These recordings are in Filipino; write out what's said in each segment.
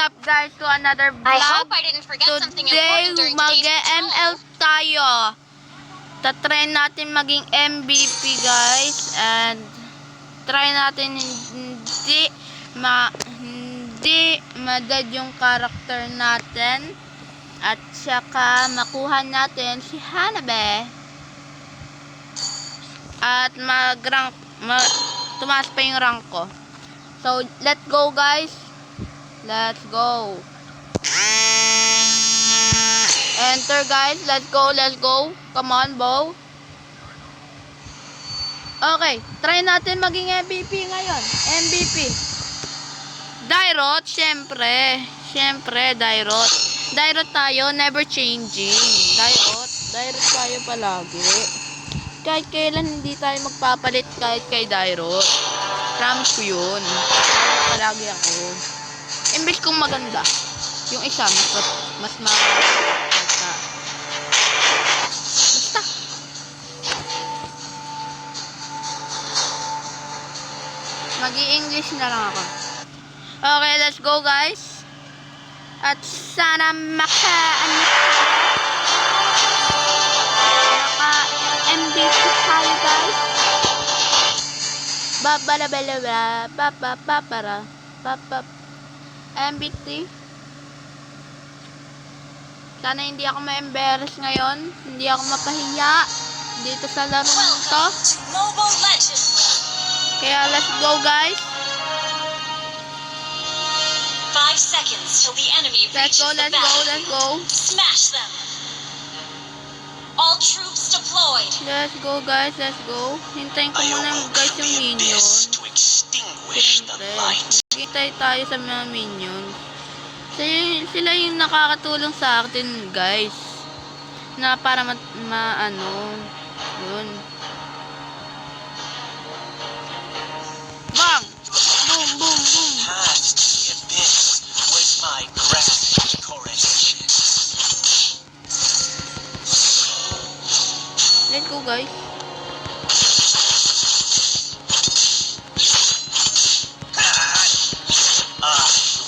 up guys to another vlog. I hope I didn't forget something important during today's mag-ML tayo. Tatry natin maging MVP guys. And try natin hindi madad yung character natin. At saka makuha natin si Hanabe. At tumaas pa yung rank ko. So let's go guys. Let's go. Enter guys. Let's go. Let's go. Come on, Bo. Okay. Try natin maging MVP ngayon. MVP. Dairot. Syempre. Syempre, Dairot. Dairot tayo. Never changing. Dairot. Dairot tayo palagi. Kahit kailan hindi tayo magpapalit kahit kay Dairot. Promise ko yun. Palagi ako. Imbes kong maganda. Yung isa, mas basta. Mag-i-English na lang ako. Okay, let's go guys. At sana maka-MVP tayo guys. MVP. Sana hindi ako ma-embarrass ngayon. Hindi ako mapahiya dito sa laro nito. Kaya let's go guys. 5 seconds till the enemy reaches the battle. Let's go. Smash them. All troops deployed. Let's go guys, let's go. Hintayin ko muna guys yung minion. Siyempre. Hintay tayo sa mga minions. Sila yung nakakatulong sa atin guys. Na para yun. Bang! Boom, boom, boom. Let's go guys.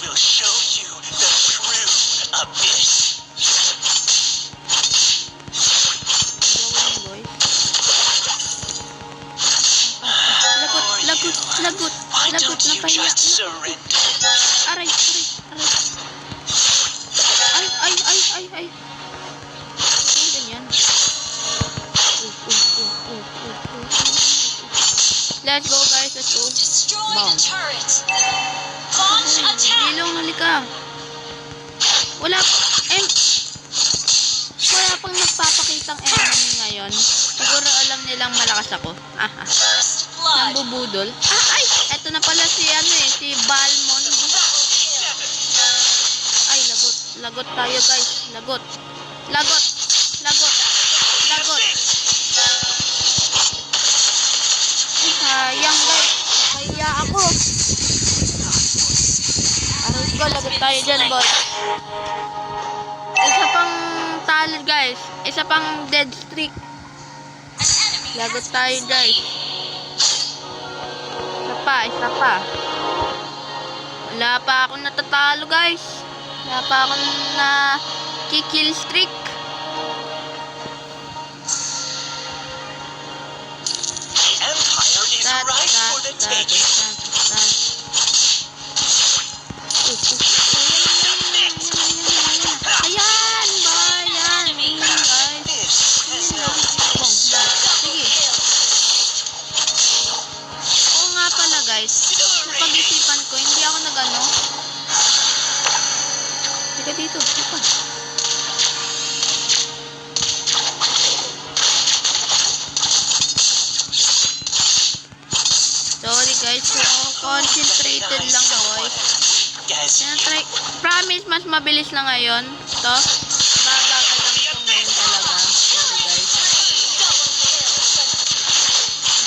We'll show you the true abyss. Lagot na pahiya. Aray. Ay. Ay, ganyan. Let's go guys, let's go. Destroy the turret. Launch attack. Ilong, halika. Wala pang nagpapakitang enemy ngayon. Siguro alam nilang malakas ako. First blood. Nambubudol. Ay! Eto na pala si si Balmon. Ay, lagot tayo guys. Lagot. Ay, sayang guys. Kaya ako. Aray ko, lagot tayo dyan boy. Isa pang talo guys. Isa pang dead streak. Lagot tayo guys. Isa pa. Wala pa akong natatalo guys. Wala pa akong kill streak. The Empire is ripe for the taking. Ayan, bayan. Guys. Oo nga pala guys. Napag-isipan ko, hindi ako nag-ano. Teka dito. Teka. Sorry guys, so concentrated lang boys. Promise, mas mabilis na ngayon. Ito, babagal lang ito ngayon talaga. Sorry guys.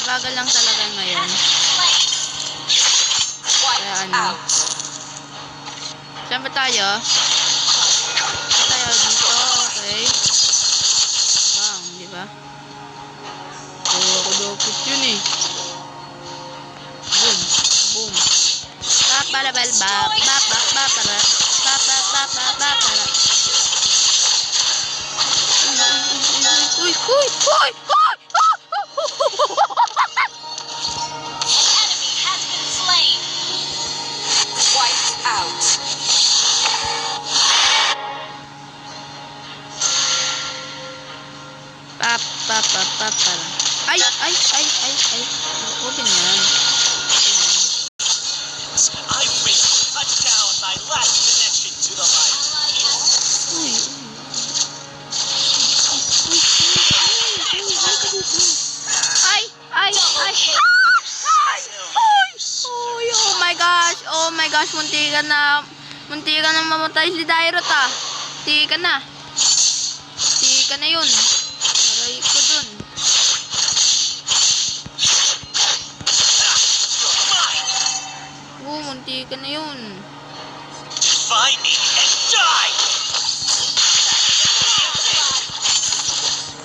Bagal lang talaga ngayon. Kaya Saan ba tayo? Tayo dito, okay. Bang, di ba? Ako dapat yun eh. Boom, boom. Ba para Uy! Uy! Uy! An enemy has been slain. Wiped out. Ay! Ay! Ay! Ay! Ay! Huwag ganyan. I wish to cut down my last connection to the light. Uy! Ay! Ay! Ay! Ay! Uy! Uy! Oh my gosh! Oh my gosh! Munti ka na mamatay si Dairot ah. Munti ka na. Munti ka na yun. Aray ko dun. You're mine. Munti ka na yun. Defy me and die.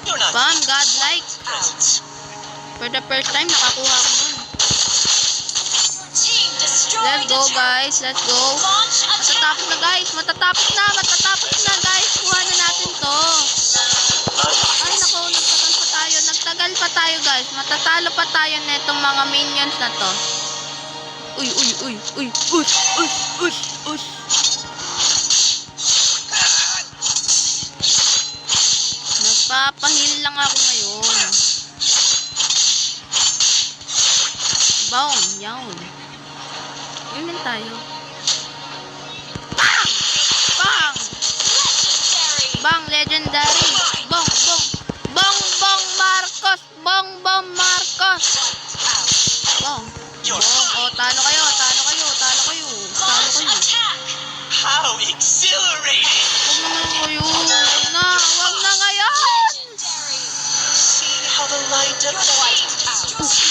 You're not Bam! Godlike! presence. For the first time, nakakuha ko nun. Team destroyed. Let's go guys! Let's go! Launch attack. Matatapos na guys! Matatapos na! Matatapos na guys! Kuha na natin to! Ay nako! Nagtagal pa tayo! Nagtagal pa tayo guys! Matatalo pa tayo netong mga minions na to. Uy! Uy! Uy! Uy! Ush! Ush! Ush! Ush! Nagpapahil lang ako ngayon. Boom! Yawn! Yun lang tayo. Bang! Bang! Legendary. Bang! Legendary! Bong! Bong! Bong! Bong! Marcos! Bong! Bong! Marcos! Bong! You're Bong! Oh, mine. talo kayo! Talo kayo! Talo kayo! Talo Launch kayo! attack. How exhilarating. Huwag naman kayo! Huwag na! Huwag na ngayon! Legendary. See how the light Your of team destroyed.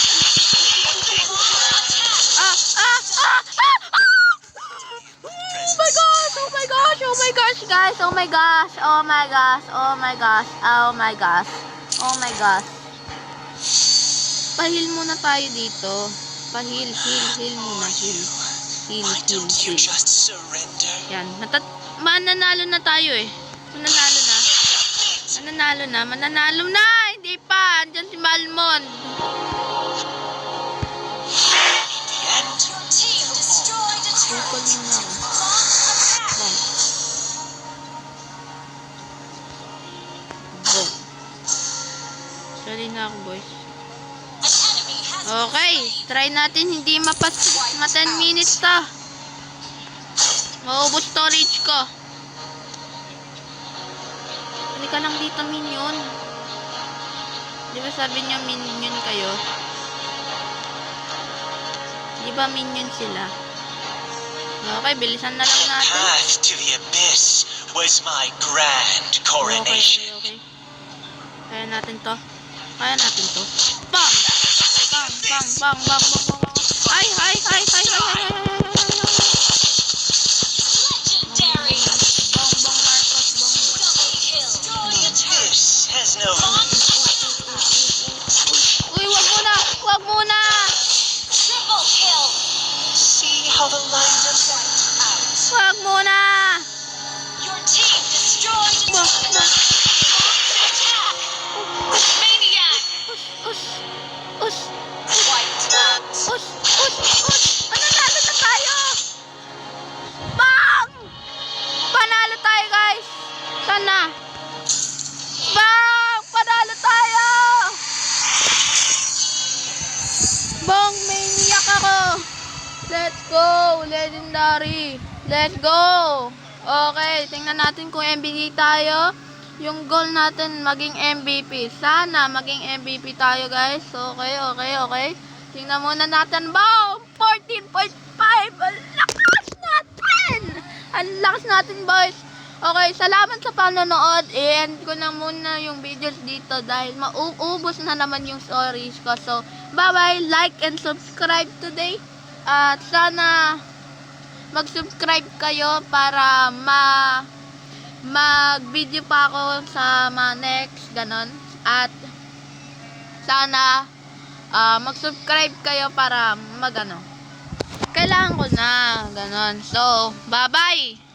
Ah! Ah! Ah! Ah! Ah! Oh my gosh! Oh my gosh! Oh my gosh, guys! Oh my gosh! Oh my gosh! Oh my gosh! Oh my gosh! Oh my gosh! Pahil muna tayo dito. Pahil, heal muna, heal. Heal, Why heal, don't you heal. just surrender? Yan. Mananalo na tayo eh. Mananalo na. Mananalo na. Mananalo na! Hindi pa! Andyan si Malmon. In the end, Your team destroyed a Bukol turret. muna ako. Launch attack. Boom. Boom. Sorry na ako, boys. An enemy has been Okay, slain. try natin hindi ma 10 minutes to. Maubos storage ko. Halika lang dito, minion. Di ba sabi niyo minion kayo? Di ba minion sila? Okay, bilisan na lang natin. path to the abyss was my grand Okay, coronation. okay. Kaya natin to. Kaya natin to. Bang! Bang, bang, bang, bang, bang, bang, bang. Ay, ay, ay, ay, ay, ay, ay, ay, ay, ay, ay. Legendary. Bang, bang, Marcos, bang. Double kill. Destroy a turret. This has no Launch. Uy, wag muna! Wag muna! Triple kill. see how the light of Wag muna! Your team destroyed a Wag turret. na. Launch attack. Maniac. Us, us, Wiped out. us, us. Mananalo na tayo! Bang! Panalo tayo, guys! Sana! Bang! Panalo tayo! Bang! Maniac ako! Let's go! Legendary! Let's go! Okay, tingnan natin kung MVP tayo. Yung goal natin maging MVP. Sana maging MVP tayo, guys. Okay, okay, okay. Tingnan muna natin. Boom! 14.5! Ang lakas natin! Ang lakas natin, boys. Okay, salamat sa panonood. I-end ko na muna yung videos dito dahil mauubos na naman yung stories ko. So, bye-bye. Like and subscribe today. At sana mag-subscribe kayo para mag-video pa ako sa mga next, ganon. At sana mag-subscribe kayo para magano. Kailangan ko na, ganon. So, bye-bye!